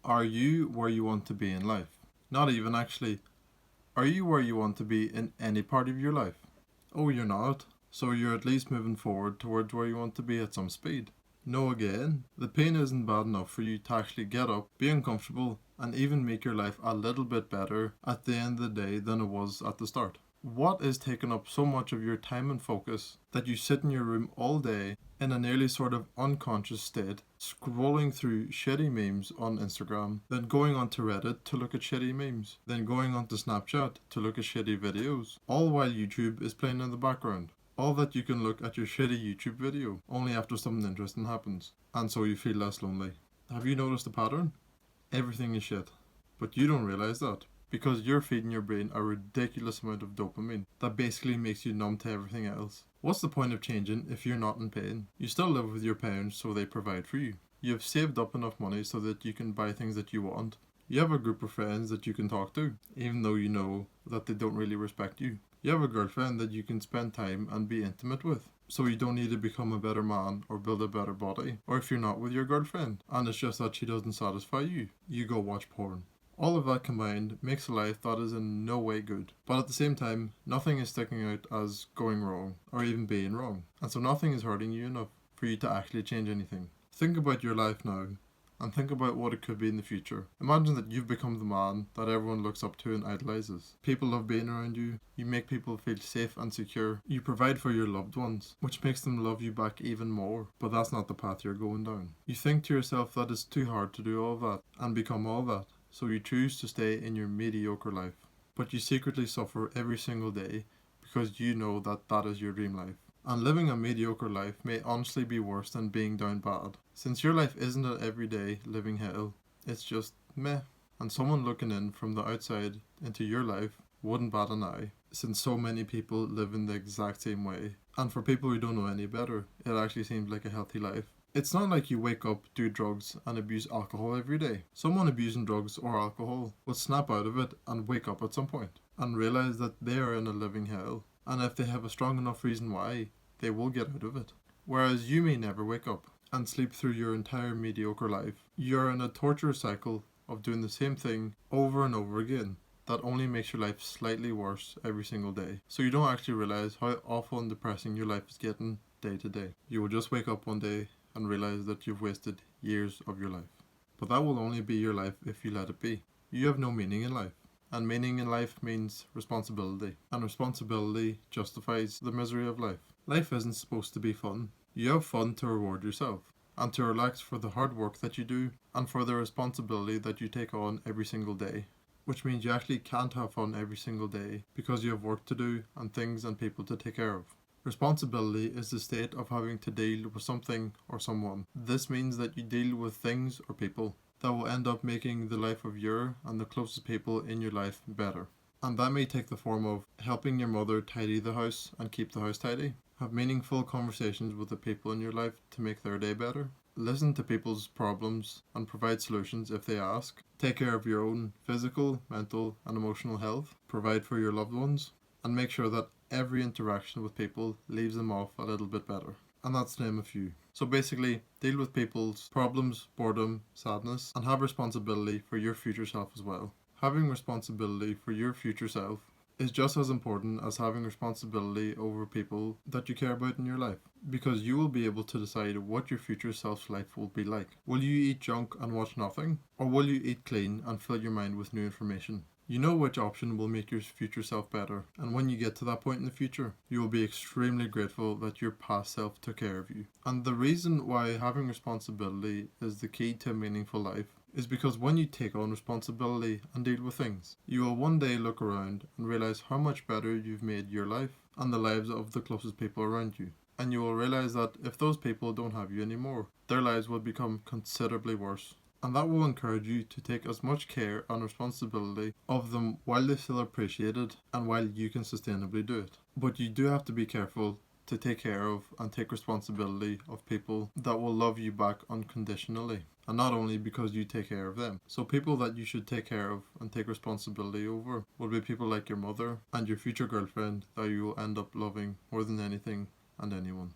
Are you where you want to be in life? Not even actually. Are you where you want to be in any part of your life? Oh, you're not. So you're at least moving forward towards where you want to be at some speed. No, again, the pain isn't bad enough for you to actually get up, be uncomfortable, and even make your life a little bit better at the end of the day than it was at the start. What is taking up so much of your time and focus that you sit in your room all day in a nearly sort of unconscious state, scrolling through shitty memes on Instagram, then going onto Reddit to look at shitty memes, then going onto Snapchat to look at shitty videos, all while YouTube is playing in the background? All that you can look at your shitty YouTube video, only after something interesting happens, and so you feel less lonely. Have you noticed the pattern? Everything is shit. But you don't realize that, because you're feeding your brain a ridiculous amount of dopamine that basically makes you numb to everything else. What's the point of changing if you're not in pain? You still live with your parents, so they provide for you. You have saved up enough money so that you can buy things that you want. You have a group of friends that you can talk to, even though you know that they don't really respect you. You have a girlfriend that you can spend time and be intimate with. So you don't need to become a better man or build a better body. Or if you're not with your girlfriend and it's just that she doesn't satisfy you, you go watch porn. All of that combined makes a life that is in no way good. But at the same time, nothing is sticking out as going wrong or even being wrong. And so nothing is hurting you enough for you to actually change anything. Think about your life now and think about what it could be in the future. Imagine that you've become the man that everyone looks up to and idolizes. People love being around you. You make people feel safe and secure. You provide for your loved ones, which makes them love you back even more. But that's not the path you're going down. You think to yourself that it's too hard to do all that and become all that. So you choose to stay in your mediocre life. But you secretly suffer every single day because you know that that is your dream life. And living a mediocre life may honestly be worse than being down bad. Since your life isn't an everyday living hell, it's just meh. And someone looking in from the outside into your life wouldn't bat an eye, since so many people live in the exact same way. And for people who don't know any better, it actually seems like a healthy life. It's not like you wake up, do drugs, and abuse alcohol every day. Someone abusing drugs or alcohol will snap out of it and wake up at some point and realize that they are in a living hell. And if they have a strong enough reason why, they will get out of it. Whereas you may never wake up and sleep through your entire mediocre life. You're in a torturous cycle of doing the same thing over and over again that only makes your life slightly worse every single day. So you don't actually realize how awful and depressing your life is getting day to day. You will just wake up one day and realize that you've wasted years of your life. But that will only be your life if you let it be. You have no meaning in life. And meaning in life means responsibility. And responsibility justifies the misery of life. Life isn't supposed to be fun. You have fun to reward yourself and to relax for the hard work that you do and for the responsibility that you take on every single day. Which means you actually can't have fun every single day because you have work to do and things and people to take care of. Responsibility is the state of having to deal with something or someone. This means that you deal with things or people that will end up making the life of your and the closest people in your life better. And that may take the form of helping your mother tidy the house and keep the house tidy, have meaningful conversations with the people in your life to make their day better, listen to people's problems and provide solutions if they ask, take care of your own physical, mental and emotional health, provide for your loved ones, and make sure that every interaction with people leaves them off a little bit better. And that's to name a few. So basically, deal with people's problems, boredom, sadness, and have responsibility for your future self as well. Having responsibility for your future self is just as important as having responsibility over people that you care about in your life, because you will be able to decide what your future self's life will be like. Will you eat junk and watch nothing? Or will you eat clean and fill your mind with new information? You know which option will make your future self better, and when you get to that point in the future, you will be extremely grateful that your past self took care of you. And the reason why having responsibility is the key to a meaningful life is because when you take on responsibility and deal with things, you will one day look around and realize how much better you've made your life and the lives of the closest people around you. And you will realize that if those people don't have you anymore, their lives will become considerably worse. And that will encourage you to take as much care and responsibility of them while they still appreciate it and while you can sustainably do it. But you do have to be careful to take care of and take responsibility of people that will love you back unconditionally. And not only because you take care of them. So people that you should take care of and take responsibility over will be people like your mother and your future girlfriend that you will end up loving more than anything and anyone.